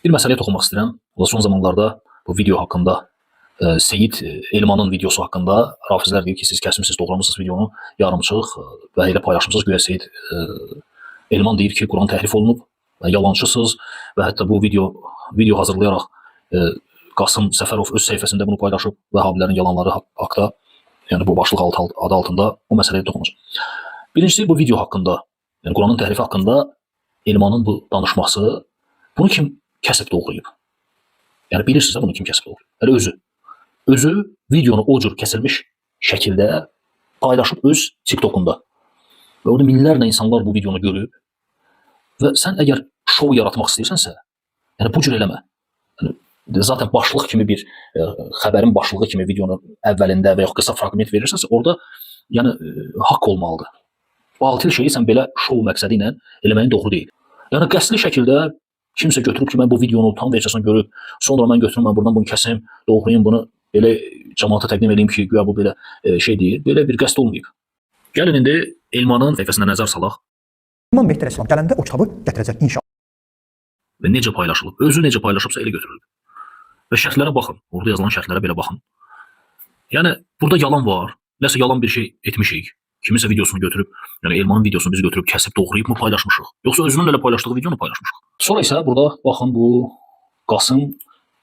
Bir məsələyə toxunmaq istəyirəm. O da son zamanlarda bu video haqqında Seyid Elmanın videosu haqqında rafizlər deyir ki, siz kəsmişsiniz, doğramışsınız videonu, yarımçıq və elə paylaşmışsınız. Güya Seyid Elman deyir ki, Quran təhrif olunub və yalancısınız və hətta bu video hazırlayaraq Qasım Səfərov öz səhifəsində bunu paylaşıb Vəhabilərin yalanları haqda, yəni bu başlıq adı altında o məsələyə toxunacaq. Birincisi bu video haqqında, yəni Quranın təhrifi haqqında Elmanın bu danışması, bunu kim kəsib doğrayıb? Yəni bilirsiniz bunu kim kəsib doğrayıb? Hələ özü videonu o cür kəsilmiş şəkildə paylaşıb öz TikTokunda. Və orada minlərlə insanlar bu videonu görüb və sən əgər şou yaratmaq istəyirsənsə, yəni bu cür eləmə. Yəni, zaten başlıq kimi bir xəbərin başlığı kimi videonun əvvəlində və yaxud qısa fraqment verirsənsə, orada yəni haqq olmalıdır. Bu altil şeyi sən belə şou məqsədi ilə eləməyin doğru deyil. Yəni qəsdli şəkildə kimsə götürüb ki, mən bu videonu tam versəsini görüb, sonra mən götürüm, mən buradan bunu kəsim, doğrayım bunu, belə cəmaata təqdim edeyim ki, güya bu belə şey deyil, belə bir qəsd olmayıb. Gəlin indi Elmanın səhifəsinə nəzər salaq. İmam Mehdi Əleyhisselam gələndə o kitabı gətirəcək inşallah. Və necə paylaşılıb, özü necə paylaşıbsa elə götürülüb. Və şərtlərə baxın, orada yazılan şərtlərə belə baxın. Yəni burada yalan var, nəsə yalan bir şey etmişik. Kimisə videosunu götürüb, yəni Elmanın videosunu biz götürüb, kəsib, doğrayıb mı paylaşmışıq? Yoxsa özünün elə paylaşdığı videonu paylaşmışıq? Sonra isə burada baxın bu Qasım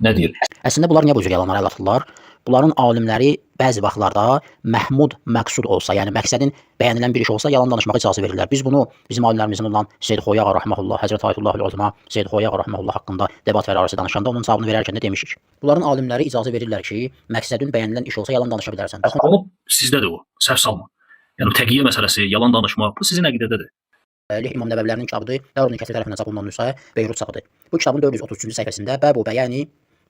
nə deyir? Əslində bunlar niyə bu cür yalanlara əl atırlar? Bunların alimləri bəzi vaxtlarda Məhmud məqsud olsa, yəni məqsədin bəyənilən bir iş olsa yalan danışmağa icazə verirlər. Biz bunu bizim alimlərimizin olan Seyyid Xoya Ağa Rəhməhullah, Həzrət Ayətullah Uzma, Seyyid Xoya Ağa Rəhməhullah haqqında debat və arası danışanda onun cavabını verərkən də demişik. Bunların alimləri icazə verirlər ki, məqsədin bəyənilən iş olsa yalan danışa bilərsən. Amma sizdədir o, səhv salma. Yəni təqiyyə məsələsi, yalan danışmaq, bu sizin əqidədədir. İmam Nəvəvilərinin kitabıdır. Darun Kəthir tərəfindən çap olunan nüsxə Beyrut çapıdır. Bu kitabın 433-cü səhifəsində Bəbu bəyəni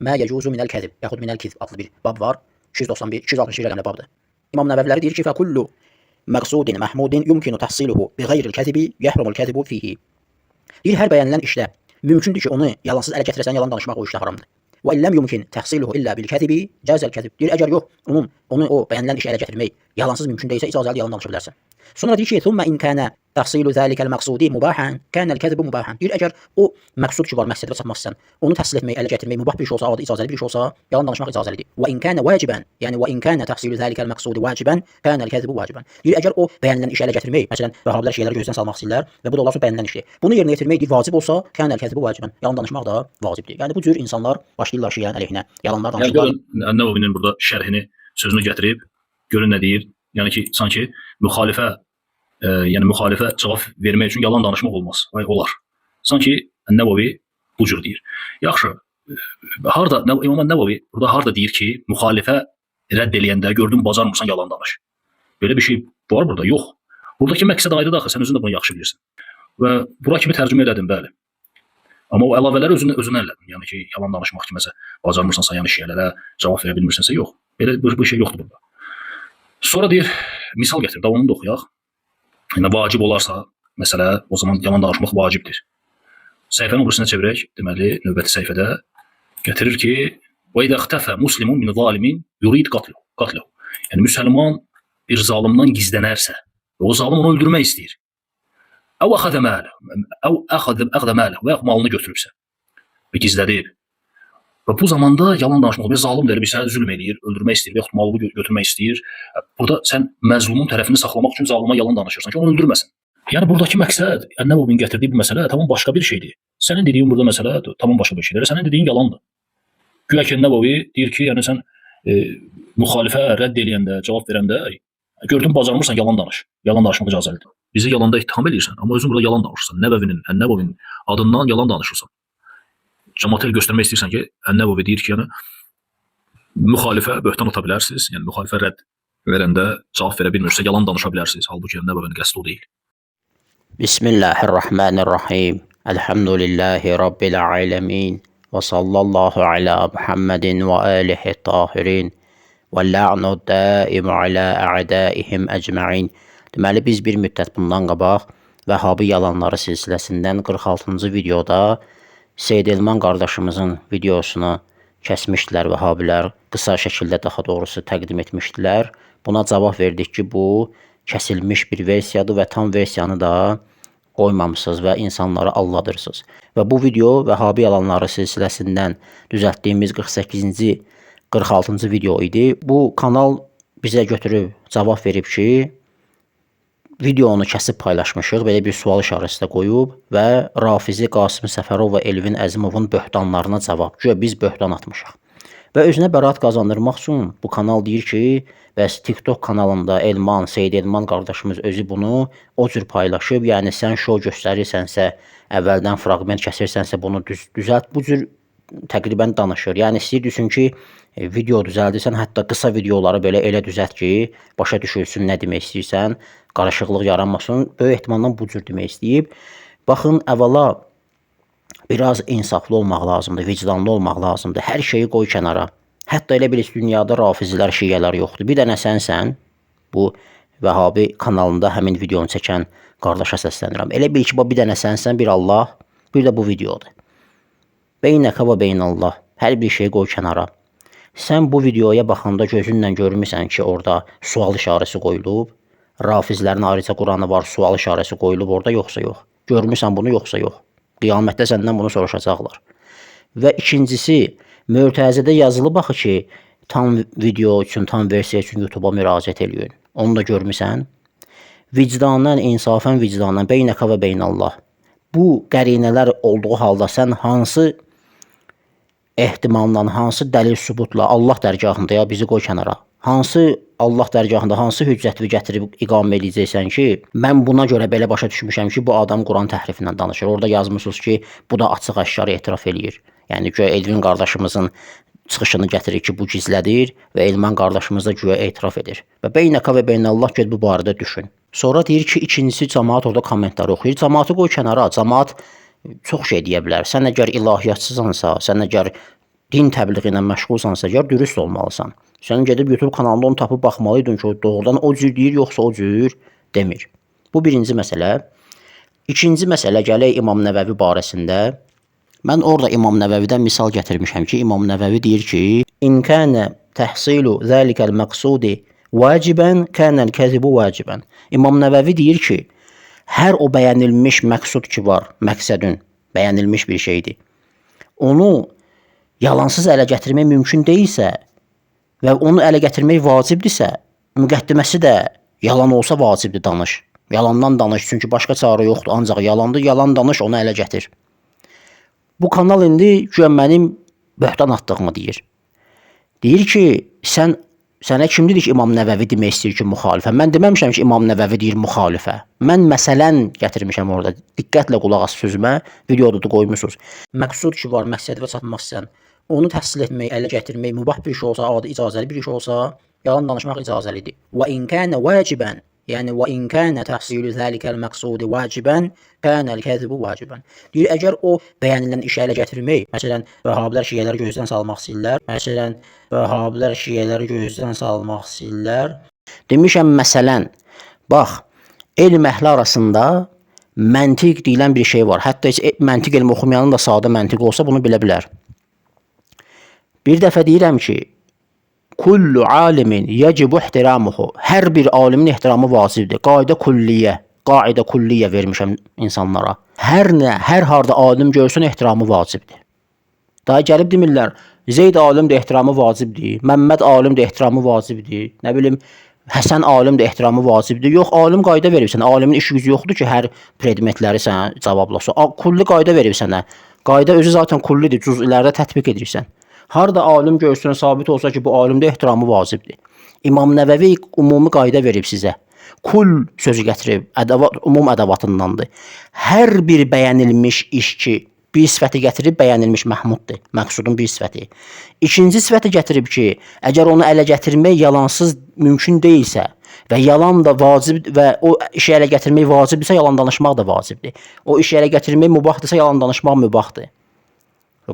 mə yecuzu minəl kəzib yaxud minəl kizb adlı bir bab var. 261 rəqəmli babdır. İmam Nəvəviləri deyir ki, fəkullu məqsudin məhmudin yumkinu təhsiluhu bi qeyril kəzibi yəhrumul kəzibu fihi. Deyir, hər bəyənilən işdə mümkündür ki, onu yalansız ələ gətirəsən, yalan danışmaq o işdə haramdır. Və illəm yumkin təhsiluhu illə bil kəzibi cəzəl kəzib. Deyir, əgər yox, onu o bəyənilən işə ələ gətirmək yalansız mümkün deyilsə, icazəli yalan danışa bilərsən. Sonra deyir ki, thumma in kana təhsilu zəlikəl məqsudi mubahan, kanəl kəzibu mubahan. Deyir, əgər o məqsud ki var, məqsədə çatmaq istəsən, onu təhsil etmək, ələ gətirmək mübah bir şey olsa, adi icazəli bir şey olsa, yalan danışmaq icazəlidir. Və in kana vaciban, yəni və in kana təhsilu zəlikəl məqsudi vaciban, kanəl kəzibu vaciban. Deyir, əgər o bəyənilən işə ələ gətirmək, məsələn, Vəhabilər şeyləri gözdən salmaq istəyirlər və bu da onlar üçün bəyənilən işdir. Bunu yerinə yetirmək deyir, vacib olsa, kanəl kəzibu vaciban. Yalan danışmaq da vacibdir. Yəni bu cür insanlar başlayırlar şeylərin əleyhinə yalanlar danışırlar. Yəni Nəvavinin burada şərhini, sözünü gətirib, görün nə deyir? Yəni ki, sanki müxalifə cavab vermək üçün yalan danışmaq olmaz. Olar. Sanki Nəvavi bu cür deyir. Yaxşı, İmam Nəvavi burada harda deyir ki, müxalifə rədd eləyəndə gördün, bacarmırsan, yalan danış. Belə bir şey var burada? Yox. Buradakı məqsəd aydındır axı, sən özün də bunu yaxşı bilirsən. Və bura kimi tərcümə elədim, bəli. Amma o əlavələri özünə əllədim. Yəni ki, yalan danışmaq kiməsə bacarmırsansa, yəni şeylərə cavab verə bilmirsənsə, yox. Belə bir şey yoxdur burada. Sonra deyir, misal gətir, davamını da oxuyaq. Yəni vacib olarsa, məsələ, o zaman yalan danışmaq vacibdir. Səhifənin o birisine çevirək, deməli, növbəti səhifədə gətirir ki, və idə xtəfə muslimun min zalimin yurid qatləhu. Yəni, müsəlman bir zalimdan gizlənərsə, o zalim onu öldürmək istəyir. Əv əxədə mələ, və yaxud malını götürübsə və gizlədib. Və bu zamanda yalan danışmaq, bir zalim deyir, bir sənə zülm edir, öldürmək istəyir və yaxud malını götürmək istəyir. Burada sən məzlumun tərəfini saxlamaq üçün zalima yalan danışırsan ki, onu öldürməsin. Yəni buradakı məqsəd, Nəvavinin gətirdiyi bu məsələ tamam başqa bir şeydir. Sənin dediyin burada məsələ tamam başqa bir şeydir. Sənin dediyin yalandır. Güya ki, Nəvavi deyir ki, yəni sən müxalifə rədd eləyəndə, cavab verəndə, gördün, bacarmırsan, yalan danış. Yalan danışmaq icazəlidir. Bizi yalanda ittiham edirsən, amma özün burada yalan danışırsan. Nəvavinin adından yalan danışırsan. Cəmaata göstərmək istəyirsən ki, Nəvavi deyir ki, yəni müxalifə böhtan ata bilərsiniz. Yəni müxalifə rədd verəndə cavab verə bilmirsə, yalan danışa bilərsiniz. Halbuki Nəvavinin qəsdi o deyil. Bismillahirrahmanirrahim. Elhamdülillahi Rabbil alemin. Və sallallahu ala Muhammedin və alihi tahirin. Və la'nu daimu ala a'daihim əcma'in. Deməli, biz bir müddət bundan qabaq Vəhabi yalanları silsiləsindən 46-cı videoda Seyyid Elman qardaşımızın videosunu kəsmişdilər Vəhabilər. Qısa şəkildə daha doğrusu təqdim etmişdilər. Buna cavab verdik ki, bu kəsilmiş bir versiyadır və tam versiyanı da qoymamışsınız və insanları aldadırsınız. Və bu video Vəhabi yalanları silsiləsindən düzəltdiyimiz 48-ci, 46-cı video idi. Bu kanal bizə götürüb cavab verib ki, videonu kəsib paylaşmışıq, belə bir sual işarəsi də qoyub və Rafizi, Qasım Səfərov və Elvin Əzimovun böhtanlarına cavab. Güya biz böhtan atmışıq. Və özünə bəraət qazandırmaq üçün bu kanal deyir ki, bəs TikTok kanalında Elman, Seyid Elman qardaşımız özü bunu o cür paylaşıb, yəni sən şou göstərirsənsə, əvvəldən fraqment kəsirsənsə bunu düzəlt, bu cür təqribən danışır. Yəni istəyir düşün ki, video düzəldirsən, hətta qısa videoları belə elə düzəlt ki, başa düşülsün nə demək istəyirsən, qarışıqlıq yaranmasın. Böyük ehtimalla bu cür demək istəyib. Baxın, əvvəla biraz insaflı olmaq lazımdır, vicdanlı olmaq lazımdır. Hər şeyi qoy kənara. Hətta elə bil dünyada rafizlər, şiyələr yoxdur. Bir dənə sənsən, bu Vəhabi kanalında həmin videonu çəkən qardaşa səslənirəm. Elə bil ki, bir dənə sənsən, bir Allah, bir də bu videodur. Beynəkə və beynəllah. Hər bir şey qoy kənara. Sən bu videoya baxanda gözünlə görmüsən ki, orada sual işarəsi qoyulub. Rafizlərin ayrıca Quranı var, sual işarəsi qoyulub orada, yoxsa yox. Görmüsən bunu, yoxsa yox. Qiyamətdə səndən bunu soruşacaqlar. Və ikincisi, Mötəzidə yazılıb baxı ki, tam video üçün, tam versiya üçün YouTube'a müraciət eləyin. Onu da görmüsən. Vicdanən, insafən vicdanən, beynəkə və beynəllah. Bu qərinələr olduğu halda sən hansı ehtimalla, hansı dəlil sübutla Allah dərgahında, ya bizi qoy kənara, hansı Allah dərgahında, hansı hüccəti gətirib iqamə edəcəksən ki, mən buna görə belə başa düşmüşəm ki, bu adam Quran təhrifindən danışır. Orada yazmışsınız ki, bu da açıq-aşkar etiraf eləyir. Yəni güya Elvin qardaşımızın çıxışını gətirir ki, bu gizlədir və Elman qardaşımız da güya etiraf edir. Və beynəkə və beynəllah get bu barədə düşün. Sonra deyir ki, ikincisi cəmaət orada kommentləri oxuyur. Cəmaatı qoy kənara. Cəmaət çox şey deyə bilər. Sən əgər ilahiyyatçısansa, sən əgər din təbliği ilə məşğulsansa, əgər dürüst olmalısan. Sən gedib YouTube kanalında onu tapıb baxmalıydın ki, doğrudan o cür deyir, yoxsa o cür demir. Bu birinci məsələ. İkinci məsələ gələk İmam Nəvəvi barəsində. Mən orada İmam Nəvəvidən misal gətirmişəm ki, İmam Nəvəvi deyir ki, İn kənə təhsilu zəlikəl məqsudi vacibən, kənəl kəzibu vacibən. İmam Nəvəvi deyir ki, hər o bəyənilmiş məqsud ki var, məqsədün bəyənilmiş bir şeydir. Onu yalansız ələ gətirmək mümkün deyilsə və onu ələ gətirmək vacibdirsə, müqəddiməsi də yalan olsa vacibdir, danış. Yalandan danış, çünki başqa çarə yoxdur, ancaq yalandır, yalan danış, onu ələ gətir. Bu kanal indi güya mənim böhtan atdığımı deyir. Deyir ki, sənə kim dedi ki, İmam Nəvəvi demək istəyir ki, müxalifə? Mən deməmişəm ki, İmam Nəvəvi deyir müxalifə. Mən məsələn gətirmişəm orada. Diqqətlə qulaq as sözümə, videoda da qoymusunuz. Məqsud ki var, məqsədivə çatmazsan, onu təhsil etmək, ələ gətirmək mübah bir şey olsa, adi icazəli bir iş olsa, yalan danışmaq icazəlidir. Və in kənə vacibən, yəni və in kənə təhsilu zəlikəl məqsudi vacibən, kənəl kəzibu vacibən. Deyir, əgər o bəyənilən işə ələ gətirmək, məsələn, Vəhabilər şiyələri gözdən salmaq istəyirlər, demişəm, məsələn, bax, elm əhli arasında məntiq deyilən bir şey var. Hətta heç məntiq elmi oxumayanın da sadə məntiq olsa bunu bilə bilər. Bir dəfə deyirəm ki, kullu alimin yecibu ihtiramuhu. Hər bir alimin ehtiramı vacibdir. Qaidə kulliyyə vermişəm insanlara. Hər harda alim görsün ehtiramı vacibdir. Daha gəlib demirlər, Zeyd alim də ehtiramı vacibdir, Məmməd alim də ehtiramı vacibdir, nə bilim, Həsən alim də ehtiramı vacibdir. Yox, alim qayda verib sənə. Alimin işi gücü yoxdur ki, hər predmetləri sənə cavablasın. Kulli qayda verib sənə. Qayda özü zaten kullidir, cüz'lərdə tətbiq edirsən. Harda alim görsün, sabit olsa ki, bu alimdə ehtiramı vacibdir. İmam Nəvəvi ümumi qayda verib sizə. Kul sözü gətirib, umum ədəvatındandır. Hər bir bəyənilmiş iş ki, bir sifəti gətirib bəyənilmiş Məhmuddur. Məqsudun bir sifəti. İkinci sifəti gətirib ki, əgər onu ələ gətirmək yalansız mümkün deyilsə və yalan da vacib və o işi ələ gətirmək vacibdirsə, yalan danışmaq da vacibdir. O işi ələ gətirmək mübahdırsa, yalan danışmaq mübahdır.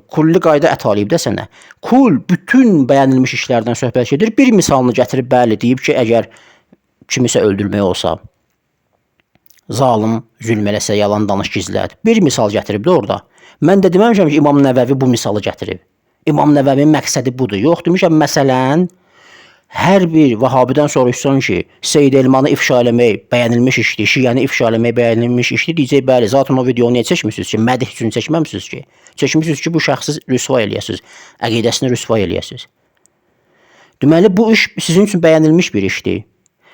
Kulli qayda ətalıyıb da sənə. Kul bütün bəyənilmiş işlərdən söhbət edir. Bir misalını gətirib bəli deyib ki, əgər kimisə öldürmək olsa, zalim zülm eləsə, yalan danış, gizlət. Bir misal gətirib də orada. Mən də deməmişəm ki, İmam Nəvəvi bu misalı gətirib. İmam Nəvəvinin məqsədi budur. Yox, demişəm, məsələn, Hər bir Vahabidən soruşsan ki, Seyyid Elmanı ifşa eləmək bəyənilmiş işdir, Şiəni ifşa eləmək bəyənilmiş işdir, deyəcək bəli, zaten o videonu niyə çəkmisiniz ki, mədih üçün çəkməmisiniz ki? Çəkmisiniz ki, bu şəxsi rüsva eləyəsiniz, əqidəsini rüsva eləyəsiniz. Deməli, bu iş sizin üçün bəyənilmiş bir işdir.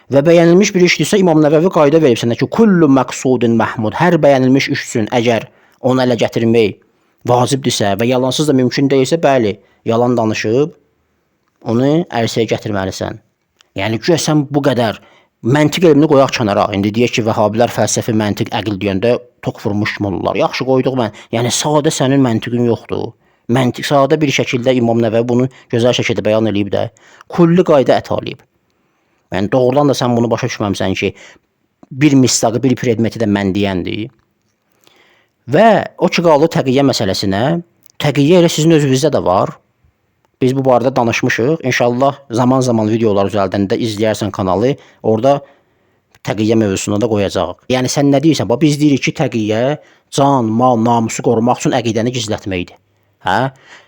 Və bəyənilmiş bir işdirsə, İmam Nəvəvi qayda verib sənə ki, kullu məqsudun məhmud, hər bəyənilmiş iş üçün əgər onu ələ gətirmək vacibdirsə və yalansız da mümkün deyilsə, bəli, yalan danışıb, onu ərsəyə gətirməlisən. Yəni, güya sən bu qədər məntiq elmini qoyaq kənara. İndi deyək ki, Vəhabilər fəlsəfi, məntiq, əql deyəndə tok vurmuş kimi olurlar. Yaxşı qoyduq mən. Yəni, sadə sənin məntiqin yoxdur. Məntiq, sadə bir şəkildə İmam Nəvəvi bunu gözəl şəkildə bəyan eləyib də, kulli qayda ətalıyıb. Yəni, doğrudan da sən bunu başa düşməmsən ki, bir misdaqı, bir predmeti də mən deyəndir. Və o ki, qaldı təqiyyə məsələsinə, təqiyyə elə sizin özünüzdə də var. Biz bu barədə danışmışıq. İnşallah zaman-zaman videolar üzəldəndə izləyərsən kanalı, orada təqiyyə mövzusuna da qoyacaq. Yəni sən nə deyirsən? Bax biz deyirik ki, təqiyyə can, mal, namusu qorumaq üçün əqidəni gizlətməkdir. Hə?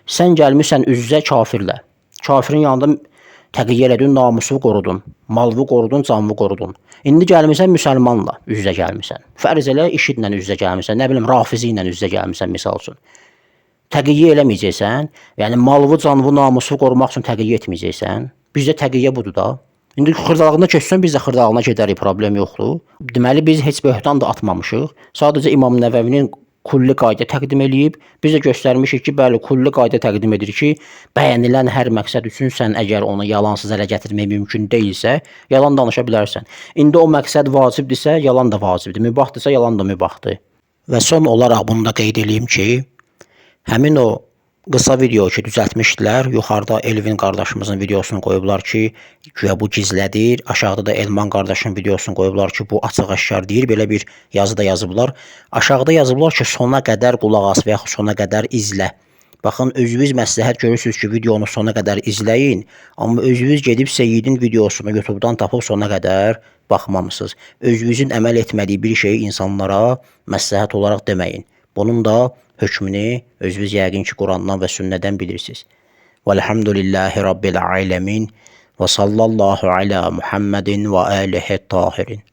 Sən gəlmisən üz-üzə kafirlə. Kafirin yanında təqiyyə elədin, namusu qorudun, malını qorudun, canını qorudun. İndi gəlmisən müsəlmanla üz-üzə gəlmisən. Fərz elə IŞİD-lə üz-üzə gəlmisən, nə bilim Rafizi ilə üz-üzə gəlmisən misal üçün. Təqiyyə eləməyəcəksən, yəni malını, canını, namusu qorumaq üçün təqiyyə etməyəcəksən. Bizdə təqiyyə budur da. İndi xırdalığına keçsən, biz də xırdalığına gedərik, problem yoxdur. Deməli, biz heç böhtan da atmamışıq. Sadəcə İmam Nəvəvinin kulli qayda təqdim eləyib. Biz də göstərmişik ki, bəli, kulli qayda təqdim edir ki, bəyənilən hər məqsəd üçün sən əgər onu yalansız ələ gətirmək mümkün deyilsə, yalan danışa bilərsən. İndi o məqsəd vacibdirsə, yalan da vacibdir. Mübahdırsa, yalan da mübahdır. Və son olaraq bunu da qeyd edeyim ki, həmin o qısa video ki düzəltmişdilər, yuxarıda Elvin qardaşımızın videosunu qoyublar ki, güya bu gizlədir. Aşağıda da Elman qardaşın videosunu qoyublar ki, bu açıq-aşkar deyir. Belə bir yazı da yazıblar. Aşağıda yazıblar ki, sona qədər qulaq as və yaxud sona qədər izlə. Baxın, özünüz məsləhət görürsünüz ki, videonu sona qədər izləyin. Amma özünüz gedib Seyyidin videosunu YouTube'dan tapıb sona qədər baxmamısınız. Özünüzün əməl etmədiyi bir şeyi insanlara məsləhət olaraq deməyin. Bunun da hökmünü özünüz yəqin ki, Qurandan və sünnədən bilirsiniz. Vəlhamdülillahi Rabbil aləmin və sallallahu alə Muhammedin və alihi tahirin.